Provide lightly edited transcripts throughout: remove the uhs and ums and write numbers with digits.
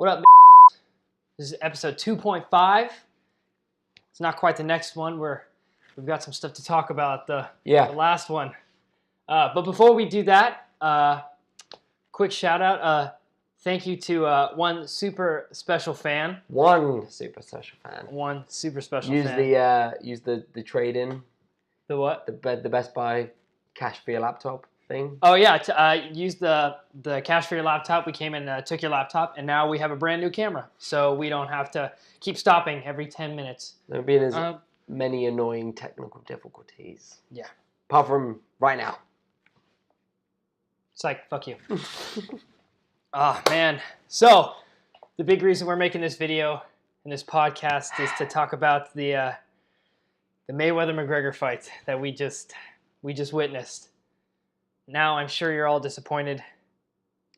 What up, This is episode 2.5. It's not quite the next one. We've got some stuff to talk about, the last one. But before we do that, quick shout out. Thank you to one super special fan. One super special fan. Use the trade-in. The what? The Best Buy cash for your laptop thing. Oh yeah, use the cash for your laptop. We came and took your laptop, and now we have a brand new camera, so we don't have to keep stopping every 10 minutes. There have been as many annoying technical difficulties. Yeah. Apart from right now. It's like, fuck you. Oh, man. So, the big reason we're making this video and this podcast is to talk about the Mayweather-McGregor fight that we just witnessed. Now, I'm sure you're all disappointed.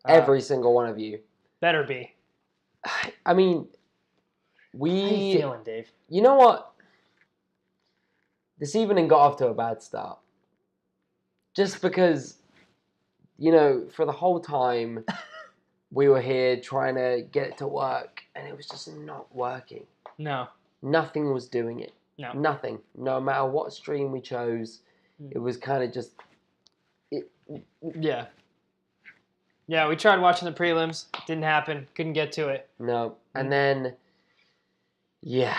Every single one of you. Better be. I mean, How you feeling, Dave? You know what? This evening got off to a bad start. Just because, for the whole time, we were here trying to get it to work, and it was just not working. No. Nothing was doing it. No. Nothing. No matter what stream we chose, it was kind of just... Yeah. Yeah, we tried watching the prelims. Didn't happen. Couldn't get to it. No. And then, yeah.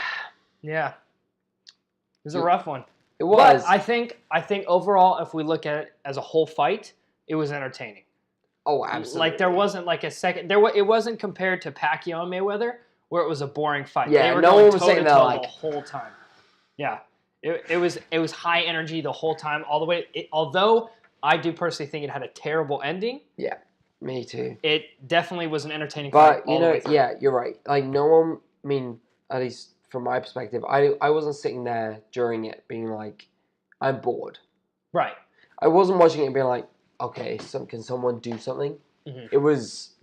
Yeah. It was a rough one. It was. But I think overall, if we look at it as a whole fight, it was entertaining. Oh, absolutely. Like, there wasn't like a second... It wasn't compared to Pacquiao and Mayweather, where it was a boring fight. Yeah, they were no going one was saying that, toe-to-toe the whole time. Yeah. It was high energy the whole time, all the way... although... I do personally think it had a terrible ending. Yeah, me too. It definitely was an entertaining fight. But, yeah, you're right. Like, no one, I mean, at least from my perspective, I wasn't sitting there during it being like, I'm bored. Right. I wasn't watching it and being like, okay, can someone do something? Mm-hmm. It was,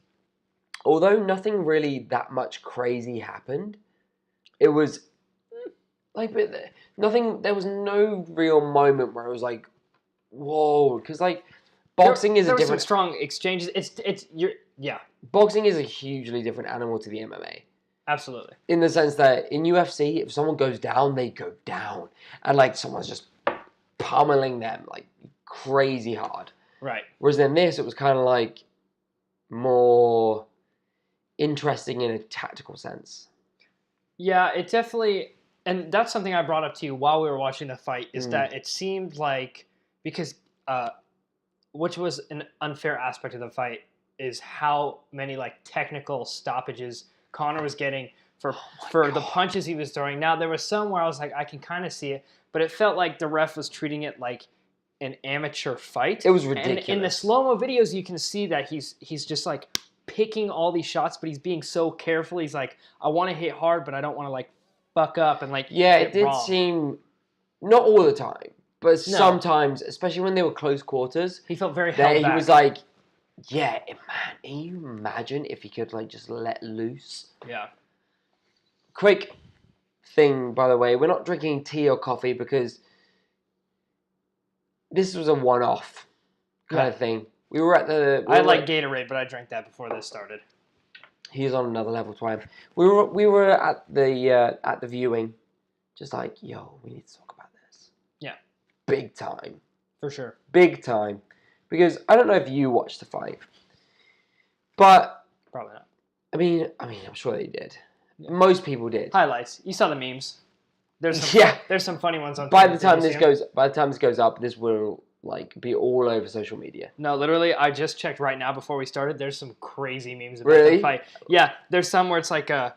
although nothing really that much crazy happened, it was, like, nothing, there was no real moment where it was like, whoa, because like boxing is a different. Some strong exchanges. Yeah. Boxing is a hugely different animal to the MMA. Absolutely. In the sense that in UFC, if someone goes down, they go down, and like someone's just pummeling them like crazy hard. Right. Whereas in this, it was kind of like more interesting in a tactical sense. Yeah, it definitely, and that's something I brought up to you while we were watching the fight. Is that it seemed like. Because, which was an unfair aspect of the fight, is how many like technical stoppages Conor was getting for the punches he was throwing. Now there was some where I was like, I can kind of see it, but it felt like the ref was treating it like an amateur fight. It was ridiculous. And in the slow-mo videos, you can see that he's just like picking all these shots, but he's being so careful. He's like, I want to hit hard, but I don't want to like fuck up and like. Yeah, it did seem not all the time. But sometimes, especially when they were close quarters, he felt very held back. He was like, "Yeah, man, can you imagine if he could like just let loose?" Yeah. Quick thing, by the way, we're not drinking tea or coffee because this was a one-off kind of thing. We were at the. I like Gatorade, but I drank that before this started. He's on another level to him. We were at the viewing, just like, yo, we need to talk about this. Yeah. Big time. For sure. Big time. Because I don't know if you watched the fight. But probably not. I mean I'm sure they did. Yeah. Most people did. Highlights. You saw the memes. There's some funny ones on By the time this goes up, this will like be all over social media. No, literally, I just checked right now before we started. There's some crazy memes about the fight. Yeah, there's some where it's like a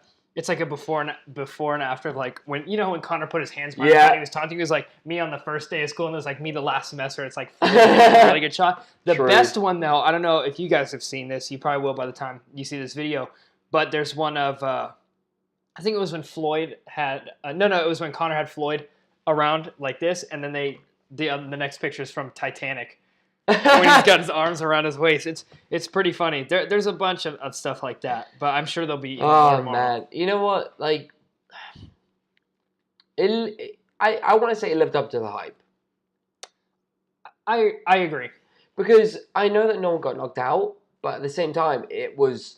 before and after of like when Conor put his hands behind his head, he was taunting. He was like me on the first day of school, and it was like me the last semester. It's like a really good shot. The best one though, I don't know if you guys have seen this. You probably will by the time you see this video. But there's one of I think it was when Floyd had it was when Conor had Floyd around like this, and then the next picture is from Titanic. When he's got his arms around his waist. It's pretty funny. There's a bunch of stuff like that, but I'm sure there'll be more. Man, you know what? Like, I want to say it lived up to the hype. I agree. Because I know that no one got knocked out, but at the same time, it was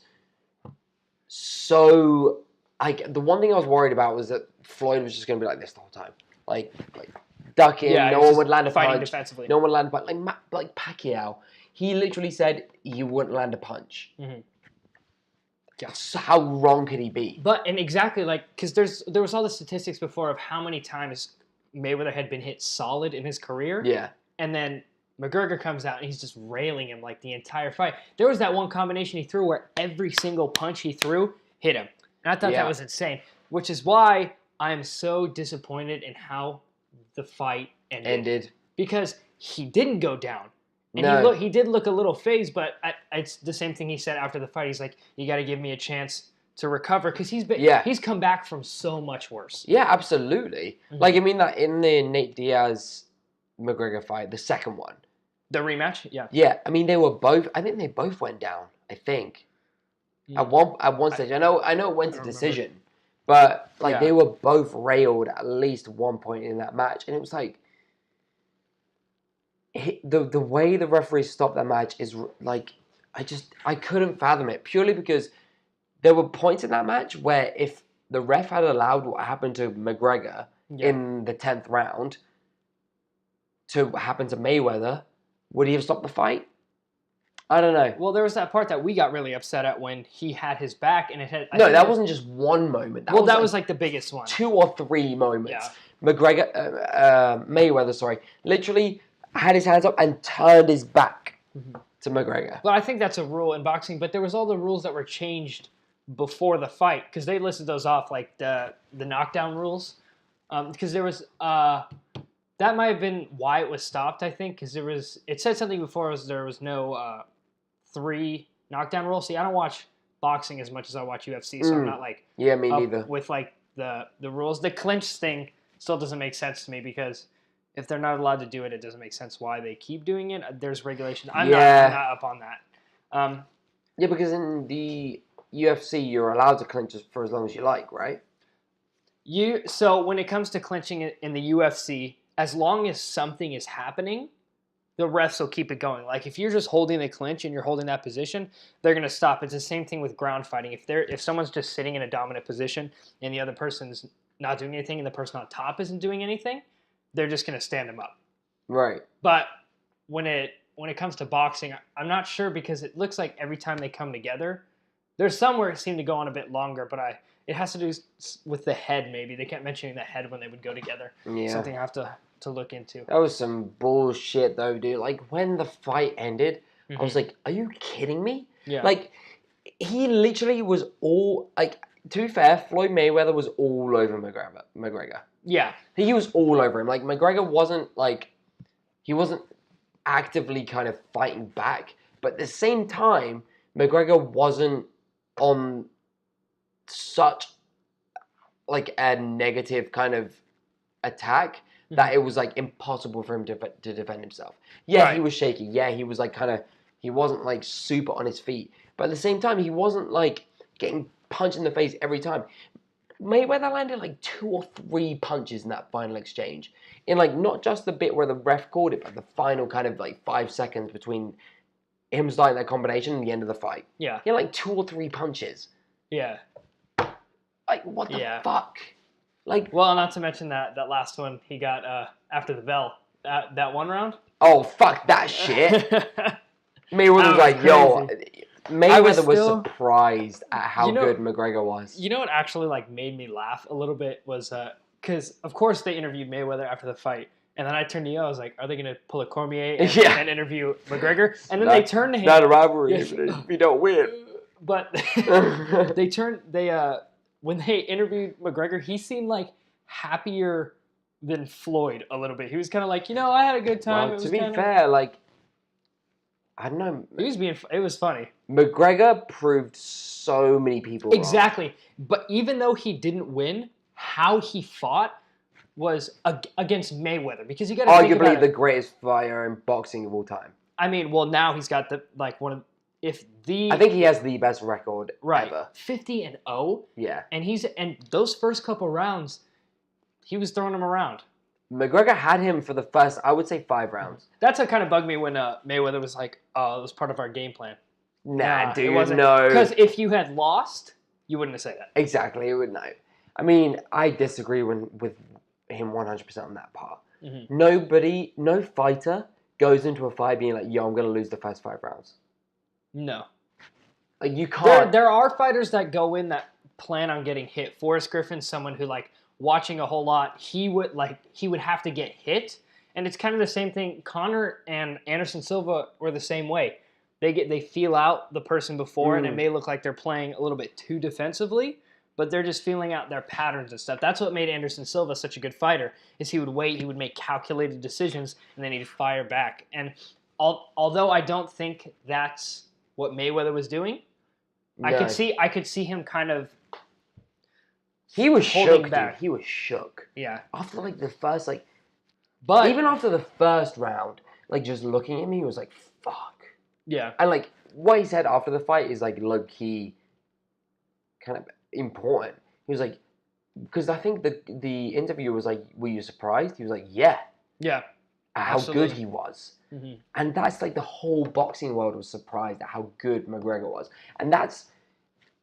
so the one thing I was worried about was that Floyd was just going to be like this the whole time, like duck in. No one would land a punch. Defensively. No one land a punch. Like Pacquiao, he literally said he wouldn't land a punch. Mm-hmm. Yeah. So how wrong could he be? And exactly because there was all the statistics before of how many times Mayweather had been hit solid in his career. Yeah. And then McGregor comes out and he's just railing him like the entire fight. There was that one combination he threw where every single punch he threw hit him. And I thought that was insane, which is why I am so disappointed in how the fight ended. Because he didn't go down. And he did look a little phased, but it's the same thing he said after the fight. He's like, you got to give me a chance to recover because he's come back from so much worse. Yeah, absolutely. Mm-hmm. Like, I mean, that in the Nate Diaz-McGregor fight, the second one. The rematch? Yeah. Yeah, I mean, I think they both went down, I think. Yeah. At one stage. I know it went to decision, but, they were both railed at least one point in that match, and it was like, the way the referee stopped that match is like I couldn't fathom it, purely because there were points in that match where if the ref had allowed what happened to McGregor in the 10th round to happen to Mayweather, would he have stopped the fight? I don't know. Well, there was that part that we got really upset at when he had his back and it had. That wasn't just one moment. That was like the biggest one. 2 or 3 moments. Yeah. Mayweather, literally had his hands up and turned his back to McGregor. But I think that's a rule in boxing. But there was all the rules that were changed before the fight because they listed those off, like the knockdown rules. Because there was that might have been why it was stopped. I think because it said something before there was no 3 knockdown rules. See, I don't watch boxing as much as I watch UFC, so I'm not like me neither. With like the rules. The clinch thing still doesn't make sense to me because if they're not allowed to do it, it doesn't make sense why they keep doing it. There's regulation. I'm not up on that. Because in the UFC, you're allowed to clinch for as long as you like, right? So when it comes to clinching in the UFC, as long as something is happening, the refs will keep it going. Like if you're just holding the clinch and you're holding that position, they're going to stop. It's the same thing with ground fighting. If someone's just sitting in a dominant position and the other person's not doing anything and the person on top isn't doing anything, they're just going to stand them up. Right. But when it comes to boxing, I'm not sure because it looks like every time they come together, there's some where it seemed to go on a bit longer, but it has to do with the head maybe. They kept mentioning the head when they would go together. Yeah. Something I have to look into. That was some bullshit though, dude. Like when the fight ended, I was like, are you kidding me? Yeah. Like he literally was all like, to be fair, Floyd Mayweather was all over McGregor. Yeah. He was all over him. Like, McGregor wasn't actively kind of fighting back. But at the same time, McGregor wasn't on such, like, a negative kind of attack that it was, like, impossible for him to defend himself. Yeah, right. He was shaky. Yeah, he was, like, he wasn't, like, super on his feet. But at the same time, he wasn't, like, getting punched in the face every time. Mayweather landed like 2 or 3 punches in that final exchange. In like not just the bit where the ref called it, but the final kind of like 5 seconds between him starting that combination and the end of the fight. Yeah. He had like 2 or 3 punches. Yeah. Like what the fuck? Like well, not to mention that last one he got after the bell. That one round? Oh fuck that shit. Mayweather was like, crazy. Yo, Mayweather was surprised at how good McGregor was. You know what actually like made me laugh a little bit was because of course they interviewed Mayweather after the fight, and then I turned to you. I was like, are they gonna pull a Cormier and interview McGregor? And then they turned to him. Not a rivalry if you don't win. But when they interviewed McGregor, he seemed like happier than Floyd a little bit. He was kind of like, I had a good time. Well, to be fair, like. I don't know. It was funny. McGregor proved so many people wrong. Exactly. But even though he didn't win, how he fought was against Mayweather. Because you got to arguably the greatest fighter in boxing of all time. I mean, well, now he's got I think he has the best record ever. 50-0. Yeah. And those first couple rounds, he was throwing them around. McGregor had him for the first, I would say, 5 rounds. That's what kind of bugged me when Mayweather was like, "Oh, it was part of our game plan." Nah, dude, it wasn't. No. Because if you had lost, You wouldn't have said that. Exactly. It would no. I mean, I disagree with him 100% on that part. Mm-hmm. No fighter goes into a fight being like, yo, I'm going to lose the first 5 rounds. No. Like, you can't. There are fighters that go in that plan on getting hit. Forrest Griffin's someone who, like, watching a whole lot, he would have to get hit. And it's kind of the same thing. Conor and Anderson Silva were the same way. They feel out the person before, and it may look like they're playing a little bit too defensively, but they're just feeling out their patterns and stuff. That's what made Anderson Silva such a good fighter, is he would wait, he would make calculated decisions, and then he'd fire back. And although I don't think that's what Mayweather was doing, no. I could see him kind of he was shook, back. Dude. He was shook. Yeah. After like the first but even after the first round, like just looking at me, he was like, fuck. Yeah. And like what he said after the fight is like low key kind of important. He was like, because I think the interviewer was like, were you surprised? He was like, yeah. Yeah. How absolutely. Good he was. Mm-hmm. And that's like the whole boxing world was surprised at how good McGregor was. And that's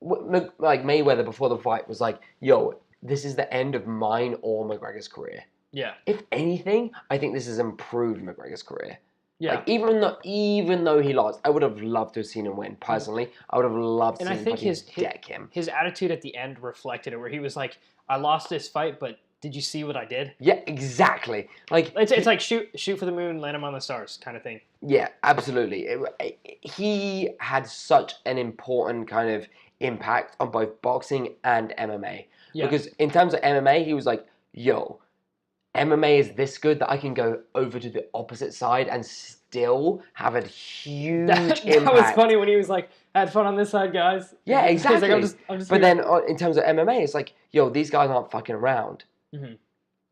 like Mayweather before the fight was like, yo, this is the end of mine or McGregor's career. Yeah. If anything, I think this has improved McGregor's career. Yeah. Like, even though he lost, I would have loved to have seen him win. Personally, I would have loved to see him deck him. His attitude at the end reflected it, where he was like, "I lost this fight, but did you see what I did?" Yeah, exactly. Like it's like shoot for the moon, land him on the stars kind of thing. Yeah, absolutely. He had such an important kind of impact on both boxing and MMA. Yeah. Because in terms of MMA, he was like, "Yo, MMA is this good that I can go over to the opposite side and still have a huge impact." That was funny when he was like, "Had fun on this side, guys." Yeah, exactly. Like, I'm just but then in terms of MMA, it's like, yo, these guys aren't fucking around. Mm-hmm.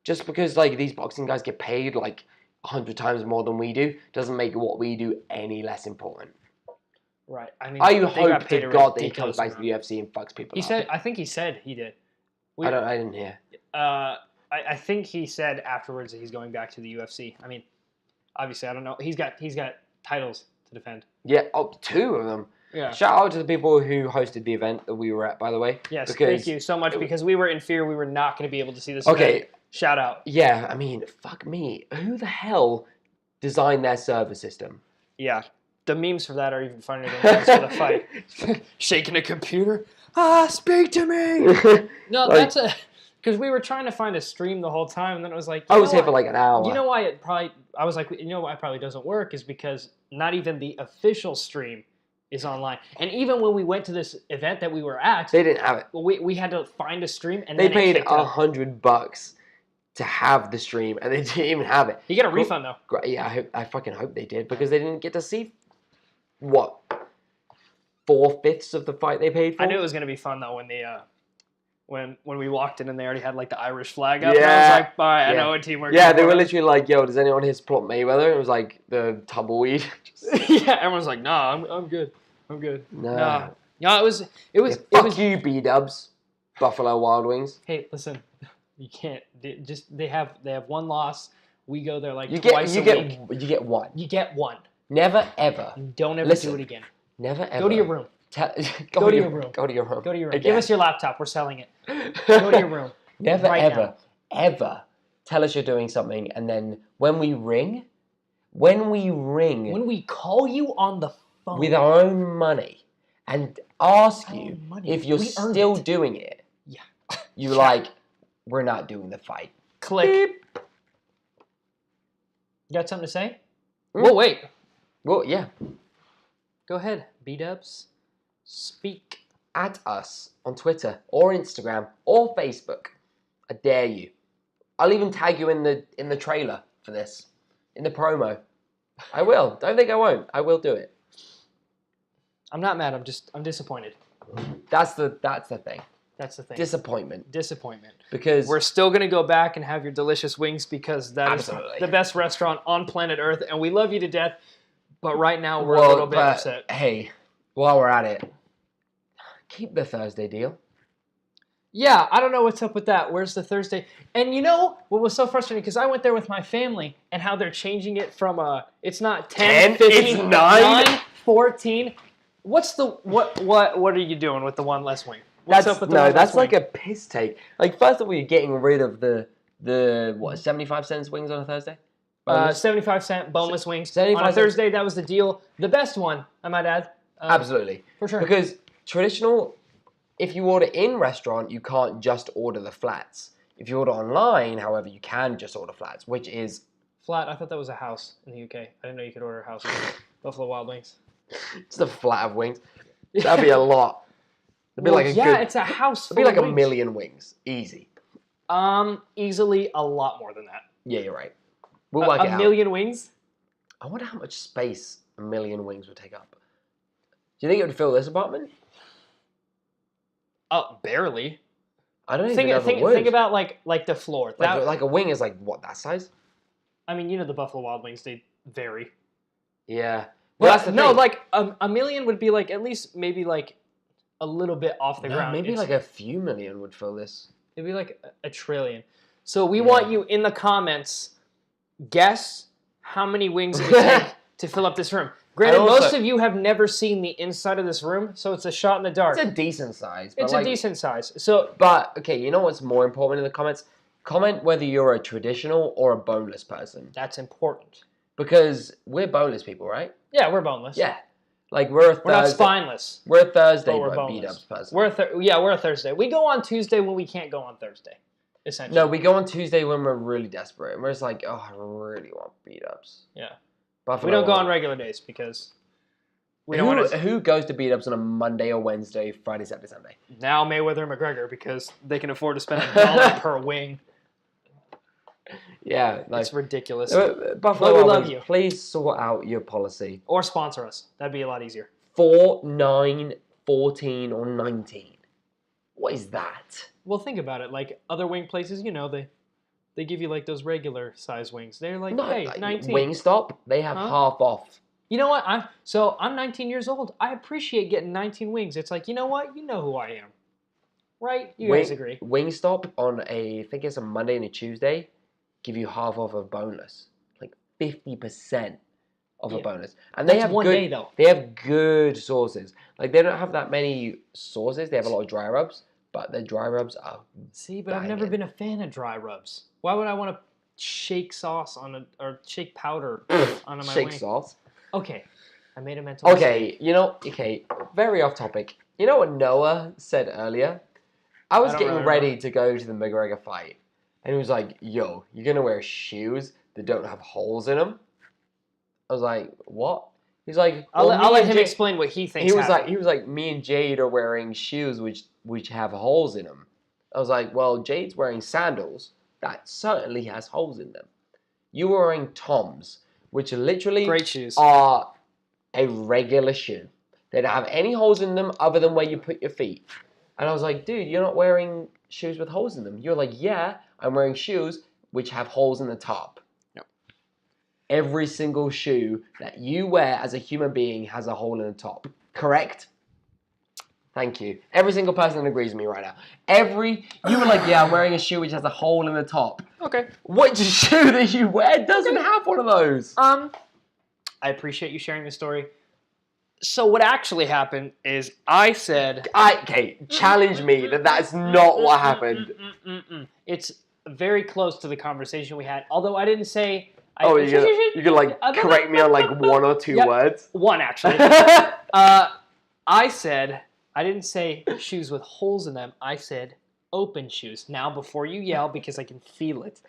Just because like these boxing guys get paid like 100 times more than we do doesn't make what we do any less important. Right. I mean, I hope to God that he comes back to the UFC and fucks people up. I think he said he did. I didn't hear. I think he said afterwards that he's going back to the UFC. I mean, obviously, I don't know. He's got titles to defend. Yeah, 2 of them. Yeah. Shout out to the people who hosted the event that we were at, by the way. Yes, thank you so much, because we were in fear we were not going to be able to see this event. Shout out. Yeah, I mean, fuck me. Who the hell designed their server system? Yeah. The memes for that are even funnier than the for the fight. Shaking a computer. Speak to me! No, like, that's a... Because we were trying to find a stream the whole time, and then it was like... I was here for like an hour. You know why it probably... I was like, you know why it probably doesn't work is because not even the official stream is online. And even when we went to this event that we were at... They didn't have it. We had to find a stream, and they then paid $100 to have the stream, and they didn't even have it. You get a refund, though. Yeah, I fucking hope they did, because they didn't get to see... What? 4/5 of the fight they paid for? I knew it was going to be fun, though, when the... When we walked in and they already had like the Irish flag up, yeah. And I was like, all right, I know what teamwork. Yeah, they were literally like, yo, does anyone here support Mayweather? It was like the tumbleweed. Yeah, everyone's like, nah, I'm good. I'm good. Nah. No, it was fuck you, B-dubs. Buffalo Wild Wings. Hey, listen, you can't they have one loss. We go there like twice a week. You get one. You get one. Never ever. Don't ever do it again. Never ever. Go to your room. Go to your room. Go to your room. Go to your room. Give us your laptop. We're selling it. Go to your room. Never, ever tell us you're doing something, and then when we call you on the phone with our own money and ask you if you're still doing it, yeah, you like, we're not doing the fight. Click. Beep. You got something to say? Well, wait. Well, yeah. Go ahead, B-dubs. Speak. At us on Twitter or Instagram or Facebook. I dare you. I'll even tag you in the trailer for this. In the promo. I will. Don't think I won't. I will do it. I'm not mad. I'm disappointed. That's the thing. That's the thing. Disappointment. Because we're still going to go back and have your delicious wings, because that is the best restaurant on planet Earth, and we love you to death. But right now we're a little bit upset. Hey, while we're at it, keep the Thursday deal. Yeah, I don't know what's up with that. Where's the Thursday? And you know what was so frustrating? Because I went there with my family, and how they're changing it from it's not 10, 15, it's 9, 14. What are you doing with the one less wing? What's up with the that's like a piss take. Like, first of all, you're getting rid of the 75 cents wings on a Thursday? 75-cent boneless wings on a Thursday. That was the deal. The best one, I might add. Absolutely. For sure. Because traditional, if you order in restaurant, you can't just order the flats. If you order online, however, you can just order flats, which is... Flat? I thought that was a house in the UK. I didn't know you could order a house. Buffalo Wild Wings. Just a flat of wings. That'd be a lot. It'd be like it's a house full It'd be like of a million wings. Easy. Easily a lot more than that. Yeah, you're right. We'll work it out. A million wings? I wonder how much space a million wings would take up. Do you think it would fill this apartment? Barely. I don't even know if it would. Think about like the floor. Like a wing is like what, that size? I mean, the Buffalo Wild Wings, they vary. Yeah. Well, that's the thing. Like a million would be like at least maybe like a little bit off the ground. Maybe like a few million would fill this. It'd be like a trillion. So we want you in the comments, guess how many wings it would take to fill up this room. Granted, most of you have never seen the inside of this room, so it's a shot in the dark. It's a decent size. It's a decent size. But, okay, you know what's more important in the comments? Comment whether you're a traditional or a boneless person. That's important. Because we're boneless people, right? Yeah, we're boneless. Yeah. Like, we're not spineless. We're a Thursday, but beat-ups person. We're a Thursday. We go on Tuesday when we can't go on Thursday, essentially. No, we go on Tuesday when we're really desperate. And we're just like, oh, I really want beat-ups. Yeah. Buffalo we don't go on regular days because we don't want to... Who goes to beat-ups on a Monday or Wednesday, Friday, Saturday, Sunday? Now Mayweather and McGregor because they can afford to spend $1 per wing. Yeah. Like, it's ridiculous. Buffalo, we love you. Please sort out your policy. Or sponsor us. That'd be a lot easier. 4, 9, 14, or 19. What is that? Well, think about it. Like other wing places, they give you like those regular size wings. They're like, hey, 19. Wingstop, they have half off. You know what? I'm 19 years old. I appreciate getting 19 wings. It's like, you know what? You know who I am. Right? You guys agree. Wingstop on I think it's a Monday and a Tuesday, give you half off of bonus. Like 50% of a bonus. And they have one day though. They have good sauces. Like they don't have that many sauces. They have a lot of dry rubs, but their dry rubs are but I've never been a fan of dry rubs. Why would I want to shake sauce or shake powder on my wing? Shake sauce? Okay. I made a mental mistake. Very off topic. You know what Noah said earlier? I was getting ready to go to the McGregor fight. And he was like, yo, you're going to wear shoes that don't have holes in them? I was like, what? He's like, I'll let him explain what he thinks. He was like, me and Jade are wearing shoes which have holes in them. I was like, well, Jade's wearing sandals. That certainly has holes in them. You were wearing Toms, which literally great shoes. Are a regular shoe. They don't have any holes in them other than where you put your feet. And I was like, dude, you're not wearing shoes with holes in them. You're like, yeah, I'm wearing shoes which have holes in the top. Yep. Every single shoe that you wear as a human being has a hole in the top. Correct? Thank you. Every single person agrees with me right now. You were like, yeah, I'm wearing a shoe which has a hole in the top. Okay. Which shoe that you wear doesn't have one of those? I appreciate you sharing the story. So what actually happened is I said... challenge me that's not what happened. It's very close to the conversation we had. Although I didn't say... you could like correct me on like one or two words? One, actually. I said... I didn't say shoes with holes in them. I said open shoes. Now, before you yell, because I can feel it,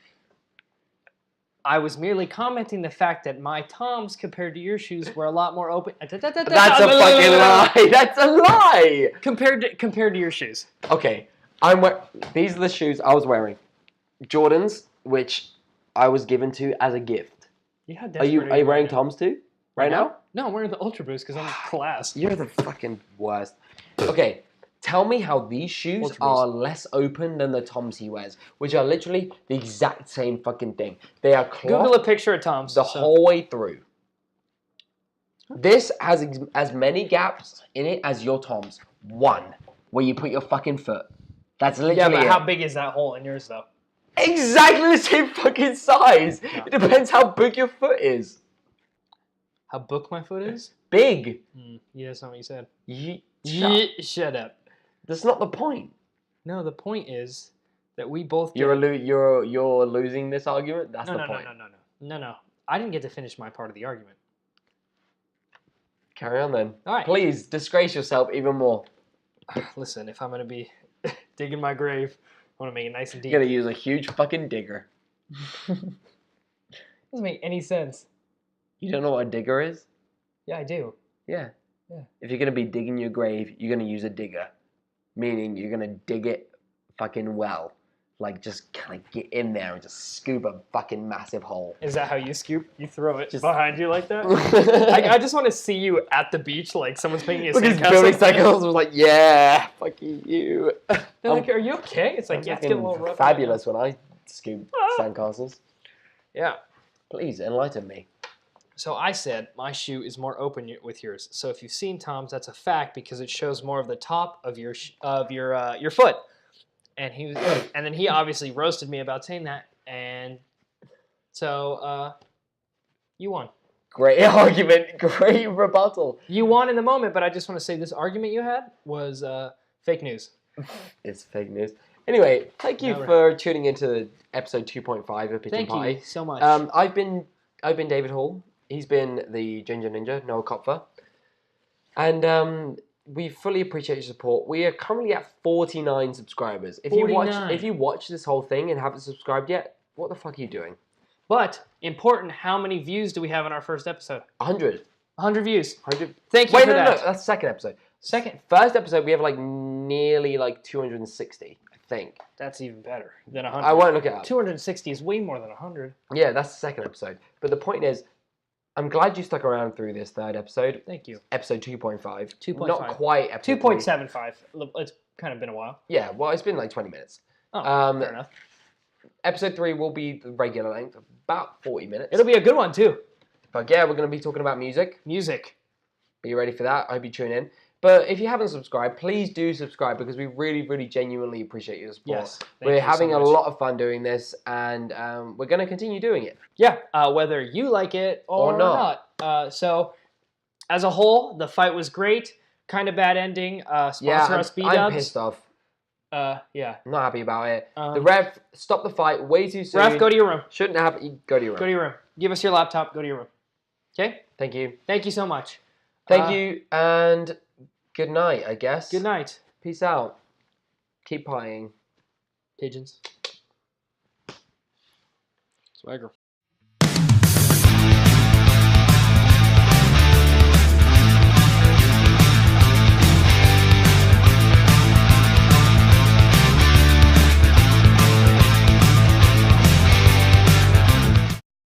I was merely commenting the fact that my Toms, compared to your shoes, were a lot more open. That's a fucking lie. That's a lie. Compared to your shoes. Okay, these are the shoes I was wearing. Jordans, which I was given to as a gift. Yeah, are you wearing Toms too? Right now? No, I'm wearing the Ultra Boost because I'm class. You're the fucking worst. Okay, tell me how these shoes are less open than the Toms he wears, which are literally the exact same fucking thing. They are cloth. Google a picture of Toms. The whole way through. This has as many gaps in it as your Toms. One, where you put your fucking foot. That's literally but how big is that hole in yours, though? Exactly the same fucking size. No. It depends how big your foot is. How big my foot is? Big. Yeah, that's not what you said. Shut up. That's not the point. No, the point is that we both get... You're losing this argument? That's the point. No. I didn't get to finish my part of the argument. Carry on then. All right. Please, disgrace yourself even more. Listen, if I'm going to be digging my grave, I want to make it nice and deep. You're going to use a huge fucking digger. Doesn't make any sense. You don't know what a digger is? Yeah, I do. Yeah. If you're going to be digging your grave, you're going to use a digger. Meaning you're going to dig it fucking well. Like, just kind of get in there and just scoop a fucking massive hole. Is that how you scoop? You throw it behind you like that? I just want to see you at the beach, like someone's painting a sandcastle. Building sandcastles was like, yeah, fucking you. They're like, are you okay? It's like, yeah, it's getting a little rough. Fabulous when I scoop sandcastles. Yeah. Please, enlighten me. So I said my shoe is more open with yours. So if you've seen Tom's, that's a fact because it shows more of the top of your foot. And then he obviously roasted me about saying that, and so you won. Great argument, great rebuttal. You won in the moment, but I just want to say this argument you had was fake news. It's fake news. Anyway, thank you for tuning into episode 2.5 of Pigeon Party. Thank you so much. I've been David Hall. He's been the Ginger Ninja, Noel Kopfer, and we fully appreciate your support. We are currently at 49 subscribers. If you watch this whole thing and haven't subscribed yet, what the fuck are you doing? But important, how many views do we have on our first episode? 100. 100 views. 100. Thank you for that. No, that's the second episode. First episode, we have like nearly like 260, I think. That's even better than 100. I won't look it up. 260 is way more than 100. Yeah, that's the second episode. But the point is, I'm glad you stuck around through this third episode. Thank you. Episode 2.5. 2.5. Not quite episode 2.75. It's kind of been a while. Yeah, well, it's been like 20 minutes. Oh, fair enough. Episode 3 will be the regular length, about 40 minutes. It'll be a good one, too. But yeah, we're going to be talking about music. Be ready for that. I hope you tune in. But if you haven't subscribed, please do subscribe because we really, really genuinely appreciate your support. Yes, we're having a lot of fun doing this, and we're going to continue doing it. Yeah, whether you like it or not. So, as a whole, the fight was great. Kind of bad ending. Sponsor us, B-dubs. I'm pissed off. Yeah. I'm not happy about it. The ref stopped the fight way too soon. Ref, go to your room. Shouldn't have. Go to your room. Go to your room. Give us your laptop. Go to your room. Okay? Thank you. Thank you so much. Thank you, and good night, I guess. Good night. Peace out. Keep playing. Pigeons. Swagger.